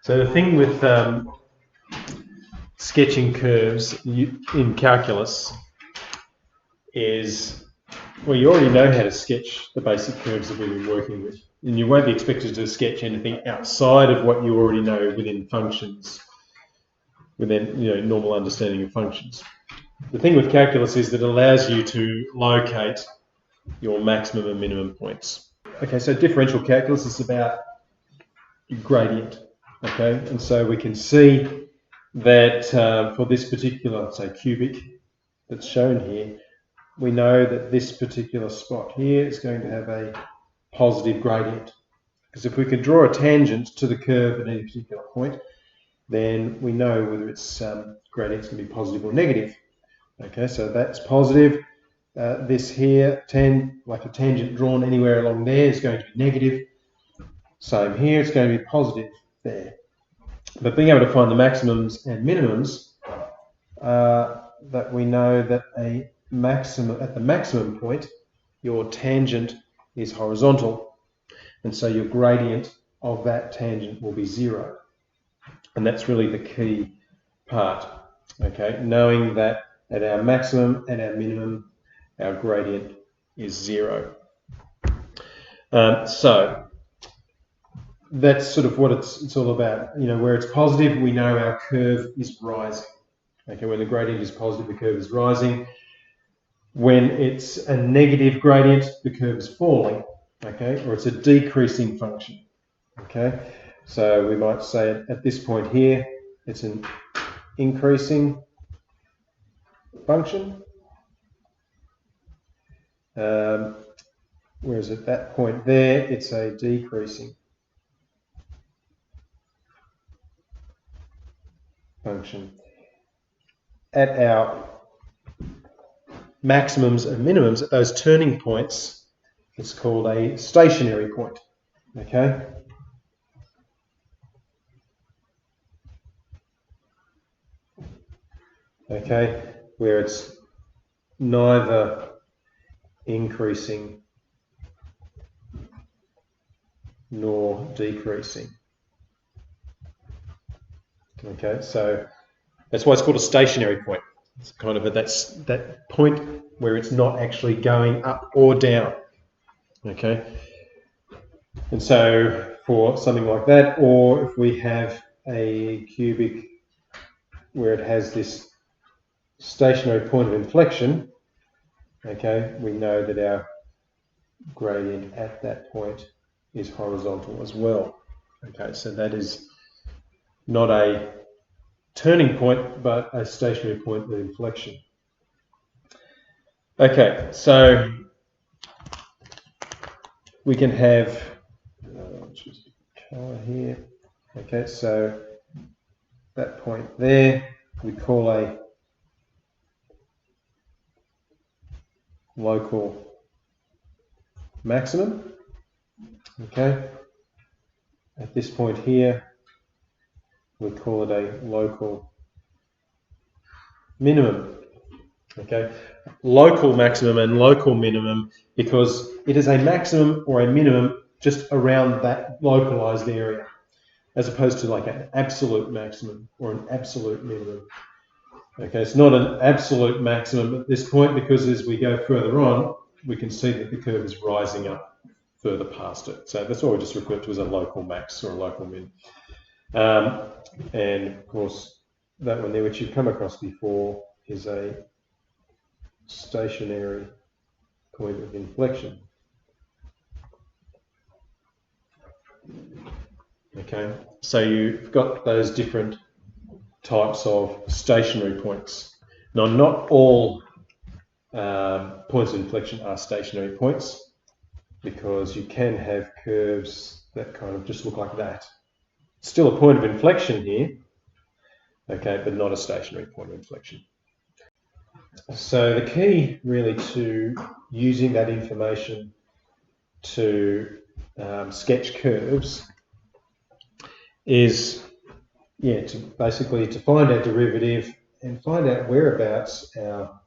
So the thing with sketching curves in calculus is, well, you already know how to sketch the basic curves that we've been working with, and you won't be expected to sketch anything outside of what you already know within functions, within normal understanding of functions. The thing with calculus is that it allows you to locate your maximum and minimum points. Okay, so differential calculus is about gradient. Okay, and so we can see that for this particular, say, cubic that's shown here, we know that this particular spot here is going to have a positive gradient. Because if we could draw a tangent to the curve at any particular point, then we know whether its gradient is going to be positive or negative. Okay, so that's positive. This here, like a tangent drawn anywhere along there, is going to be negative. Same here, it's going to be positive there. But being able to find the maximums and minimums, that we know that at the maximum point, your tangent is horizontal, and so your gradient of that tangent will be 0. And that's really the key part. Okay, knowing that at our maximum and our minimum, our gradient is 0. So that's sort of what it's all about. Where it's positive, we know our curve is rising. Okay, when the gradient is positive, the curve is rising. When it's a negative gradient, the curve is falling. Okay, or it's a decreasing function. Okay, so we might say at this point here, it's an increasing function. Whereas at that point there, it's a decreasing function. At our maximums and minimums, at those turning points, it's called a stationary point. Okay? Okay, where it's neither increasing nor decreasing. Okay, so that's why it's called a stationary point. It's kind of that point where it's not actually going up or down. Okay, and so for something like that, or if we have a cubic where it has this stationary point of inflection, okay, we know that our gradient at that point is horizontal as well. Okay, so that is not a turning point, but a stationary point with inflection. Okay, so we can have, choose a color here. Okay, so that point there we call a local maximum. Okay, at this point here we call it a local minimum. Okay, local maximum and local minimum because it is a maximum or a minimum just around that localized area, as opposed to like an absolute maximum or an absolute minimum. Okay, it's not an absolute maximum at this point because as we go further on, we can see that the curve is rising up further past it. So that's what we just refer to as a local max or a local min. And of course, that one there, which you've come across before, is a stationary point of inflection. Okay, so you've got those different types of stationary points. Now, not all points of inflection are stationary points because you can have curves that kind of just look like that. Still a point of inflection here, okay, but not a stationary point of inflection. So the key really to using that information to sketch curves is to find our derivative and find out whereabouts our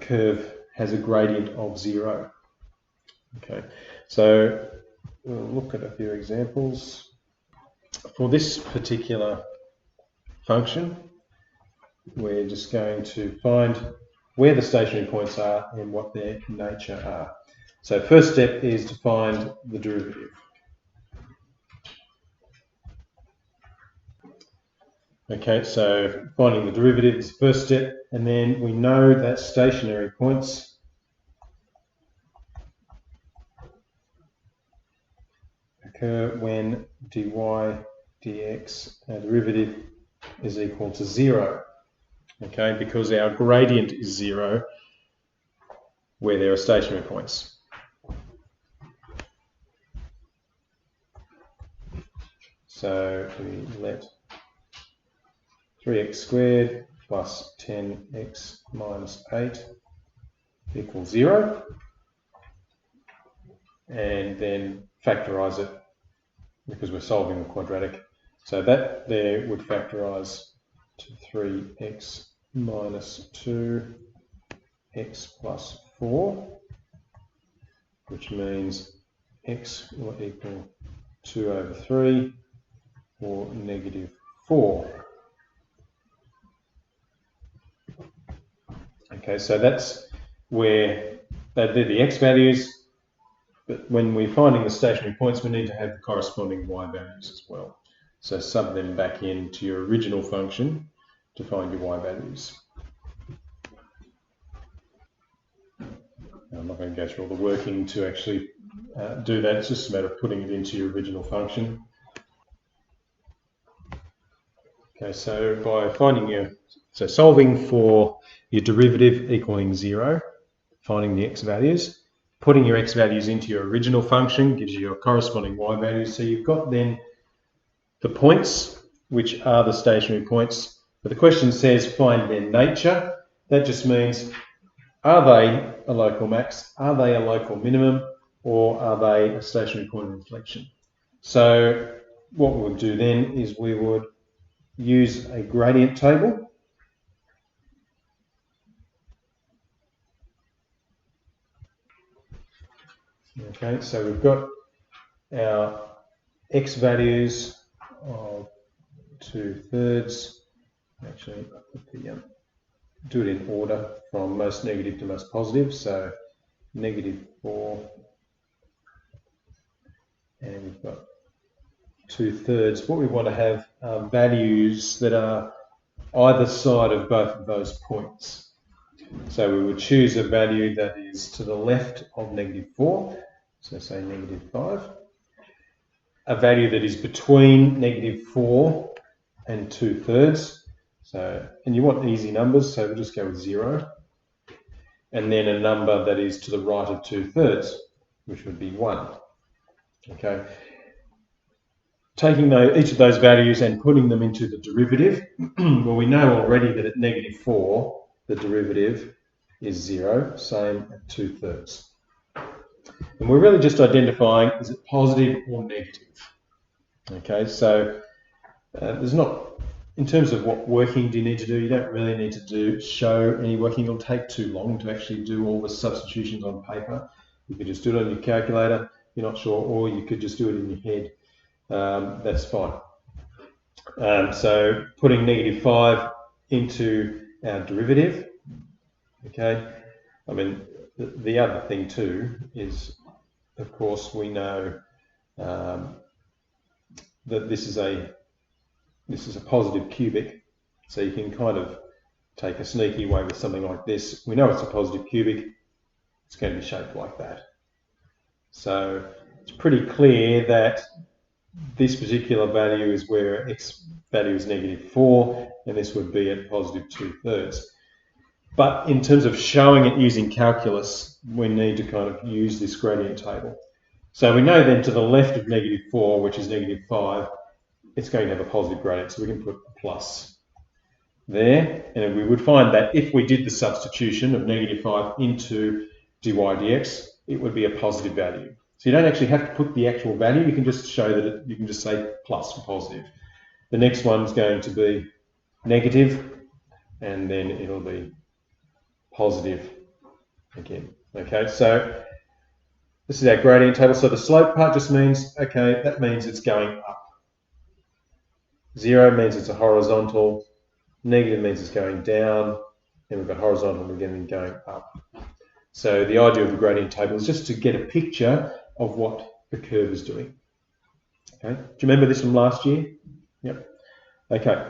curve has a gradient of 0. Okay, so we'll look at a few examples. for this particular function, we're just going to find where the stationary points are and what their nature are. So first step is to find the derivative. Okay, so finding the derivative is the first step, and then we know that stationary points occur when dy dx, our derivative, is equal to 0. Okay, because our gradient is 0 where there are stationary points. So we let 3x squared plus 10x minus 8 equals 0, and then factorise it because we're solving the quadratic. So that there would factorise to 3x minus 2x plus 4, which means x will equal 2 over 3 or negative 4. Okay, so that's where they're the x values, but when we're finding the stationary points, we need to have the corresponding y values as well. So sub them back into your original function to find your y values. Now, I'm not going to go through all the working to actually do that. It's just a matter of putting it into your original function. Okay, so by solving for your derivative equaling 0, finding the x values, putting your x values into your original function gives you your corresponding y values. So you've got then the points, which are the stationary points. But the question says find their nature. That just means, are they a local max, are they a local minimum, or are they a stationary point of inflection? So what we would do then is we would use a gradient table. Okay, so we've got our x values of 2/3. Actually, do it in order from most negative to most positive. So -4, and we've got 2/3. What we want to have are values that are either side of both of those points. So we would choose a value that is to the left of -4, so say -5. A value that is between -4 and 2/3. So, and you want easy numbers, so we'll just go with 0. And then a number that is to the right of 2/3, which would be 1. Okay. Taking each of those values and putting them into the derivative, well, we know already that at -4, the derivative is 0, same at 2/3. And we're really just identifying, is it positive or negative? Okay, so there's not, in terms of what working do you need to do, you don't really need to show any working. It'll take too long to actually do all the substitutions on paper. You could just do it on your calculator, you're not sure, or you could just do it in your head. That's fine. So putting -5 into our derivative, okay, I mean, the other thing too is, of course, we know that this is a positive cubic, so you can kind of take a sneaky way with something like this. We know it's a positive cubic, it's going to be shaped like that. So it's pretty clear that this particular value is where x value is -4, and this would be at positive 2/3. But in terms of showing it using calculus, we need to kind of use this gradient table. So we know then to the left of -4, which is -5, it's going to have a positive gradient, so we can put a plus there. And we would find that if we did the substitution of -5 into dy dx, it would be a positive value. So you don't actually have to put the actual value, you can just show that you can just say plus for positive. The next one's going to be negative, and then it'll be positive again. Okay, so this is our gradient table. So the slope part just means, okay, that means it's going up. 0 means it's a horizontal, negative means it's going down, and we've got horizontal again going up. So the idea of the gradient table is just to get a picture of what the curve is doing. Okay, do you remember this from last year? Yep. Okay.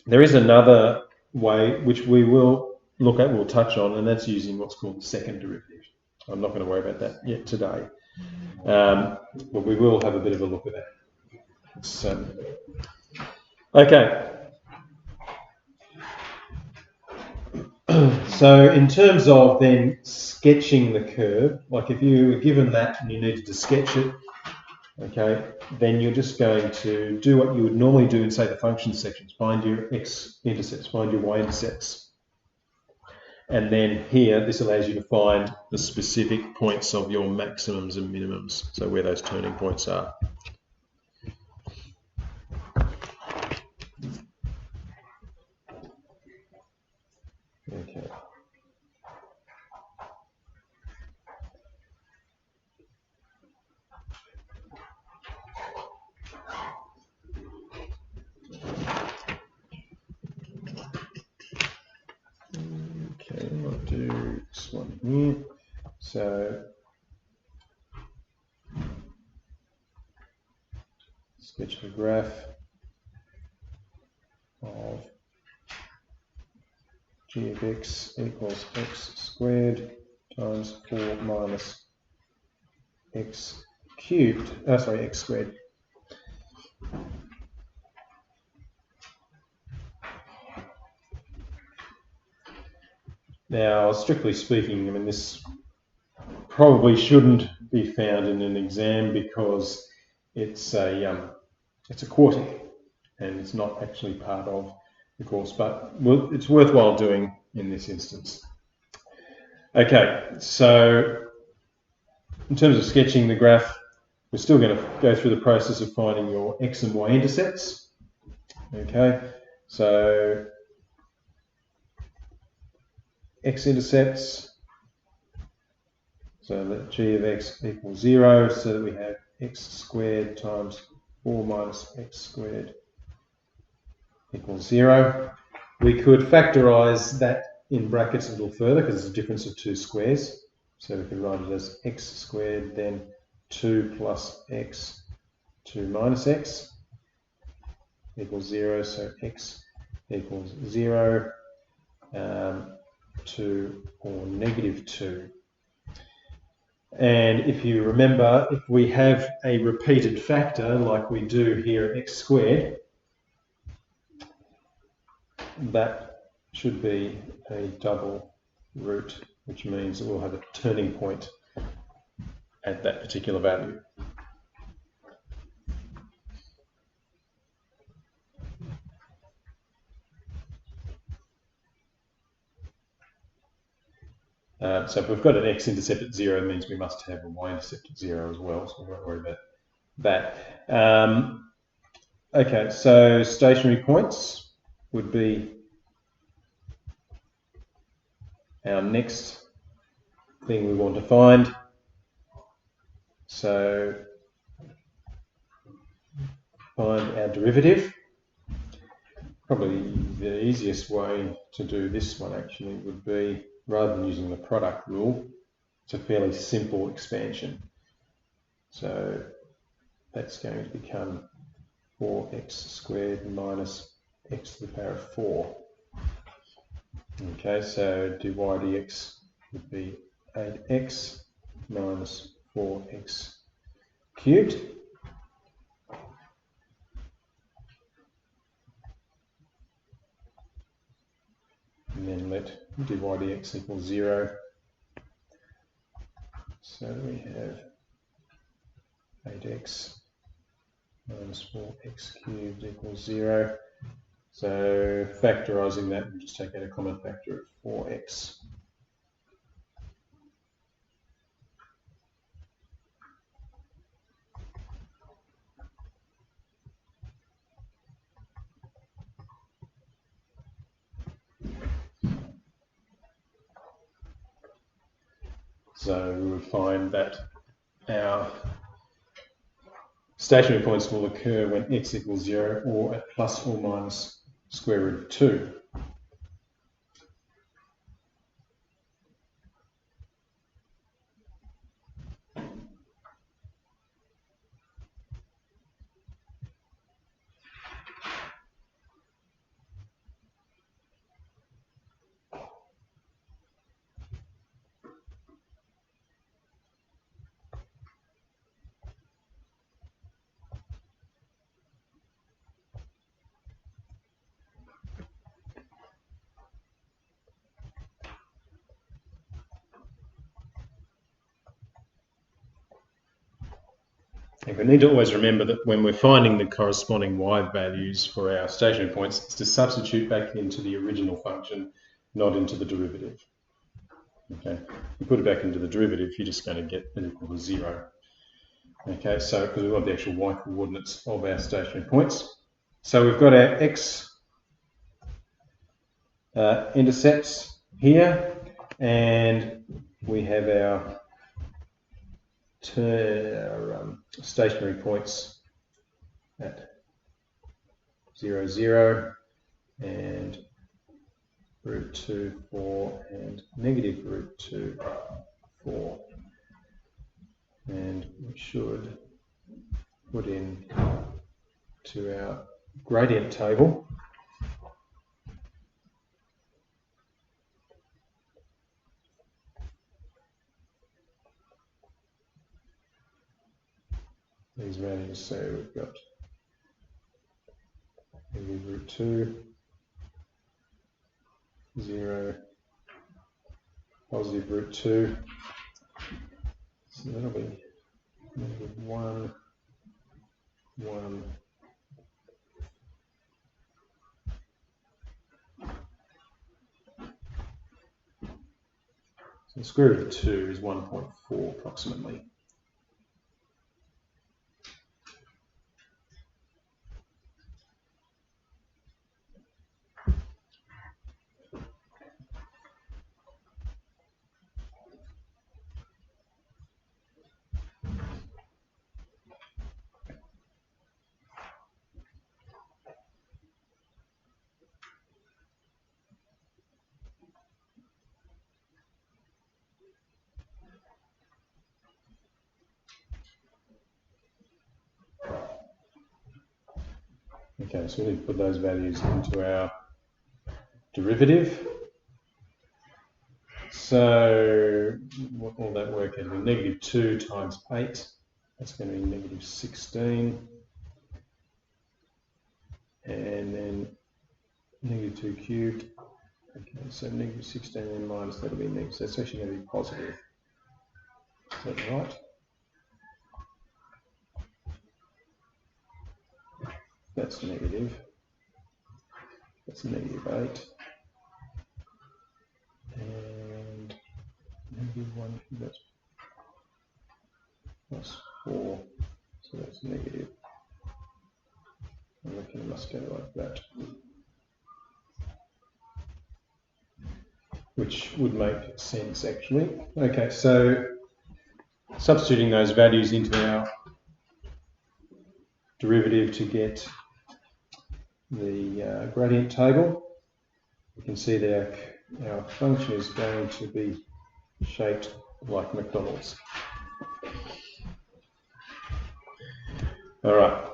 There is another way which we will look at, we'll touch on, and that's using what's called the second derivative. I'm not going to worry about that yet today, but we will have a bit of a look at that. Okay. So in terms of then sketching the curve, like if you were given that and you needed to sketch it, okay, then you're just going to do what you would normally do in, say, the function sections. Find your x-intercepts, find your y-intercepts. And then here, this allows you to find the specific points of your maximums and minimums, so where those turning points are. Okay. Okay, I'll do this one here. So sketch the graph of g of x equals x squared times 4 minus x cubed, x squared. Now, strictly speaking, I mean, this probably shouldn't be found in an exam because it's a quartic and it's not actually part of the course, but it's worthwhile doing in this instance. Okay, so in terms of sketching the graph, we're still going to go through the process of finding your x and y intercepts. Okay, so x-intercepts, so let g of x equals 0, so that we have x squared times 4 minus x squared equals 0. We could factorise that in brackets a little further because it's a difference of 2 squares. So we can write it as x squared, then 2 plus x, 2 minus x equals 0, so x equals 0, 2 or negative 2. And if you remember, if we have a repeated factor like we do here at x squared, that should be a double root, which means we'll have a turning point at that particular value. So if we've got an x-intercept at 0, it means we must have a y-intercept at 0 as well, so we won't worry about that. Okay, so stationary points would be our next thing we want to find. So find our derivative. Probably the easiest way to do this one actually would be, rather than using the product rule, it's a fairly simple expansion. So that's going to become 4x squared minus x to the power of 4. Okay, so dy dx would be 8x minus 4x cubed. And then let dy dx equals 0. So we have 8x minus 4x cubed equals 0. So factorising that, we'll just take out a common factor of 4x. So we would find that our stationary points will occur when x equals 0 or at plus or minus square root of 2. And we need to always remember that when we're finding the corresponding y values for our stationary points, it's to substitute back into the original function, not into the derivative. Okay, you put it back into the derivative, you're just going to get an equal to 0. Okay, so because we want the actual y coordinates of our stationary points. So we've got our x intercepts here, and we have our stationary points at 0, 0, and root 2, 4, and negative root 2, 4. And we should put in to our gradient table these values. So we've got negative root 2, 0, positive root 2, so that'll be negative 1, 1, so the square root of 2 is 1.4 approximately. Okay, so we need to put those values into our derivative. So what will that work out to be? Negative 2 times 8, that's going to be negative 16. And then negative 2 cubed. Okay, so negative 16 and minus, that'll be negative. So it's actually going to be positive. Is that right? That's negative. That's negative 8. And negative 1, that's plus 4. So that's negative. I reckon it must go like that. Which would make sense actually. Okay, so substituting those values into our derivative to get the gradient table, you can see that our function is going to be shaped like McDonald's. All right.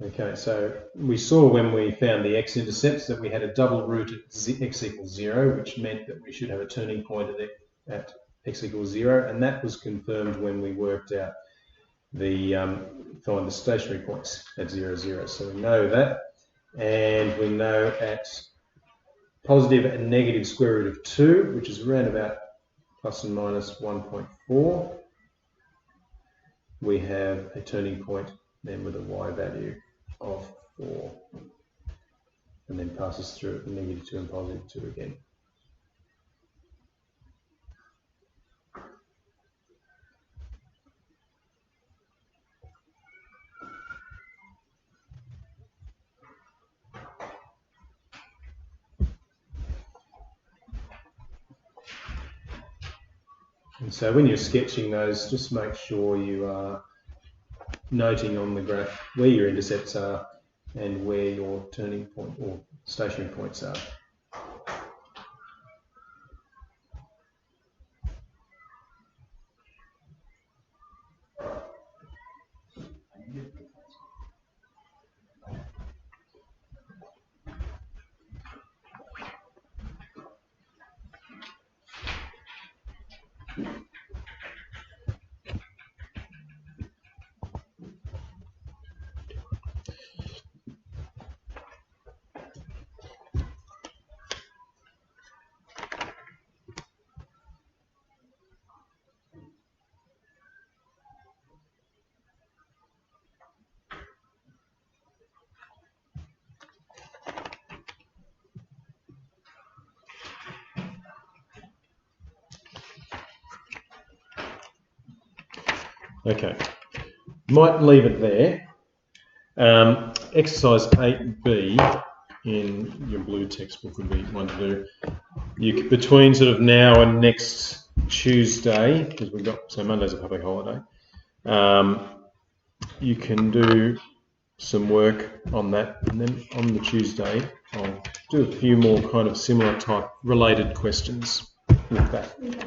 Okay, so we saw when we found the x-intercepts that we had a double root at x equals 0, which meant that we should have a turning point at x equals 0, and that was confirmed when we worked out the find the stationary points at 0, 0. So we know that, and we know at positive and negative square root of 2, which is around about plus and minus 1.4, we have a turning point then with a y value of 4, and then passes through at -2 and +2 again. And so when you're sketching those, just make sure you are noting on the graph where your intercepts are and where your turning point or stationary points are. Okay, might leave it there. Exercise 8B in your blue textbook would be one to do. You between sort of now and next Tuesday, because we've got, so Monday's a public holiday, you can do some work on that, and then on the Tuesday I'll do a few more kind of similar type related questions with that.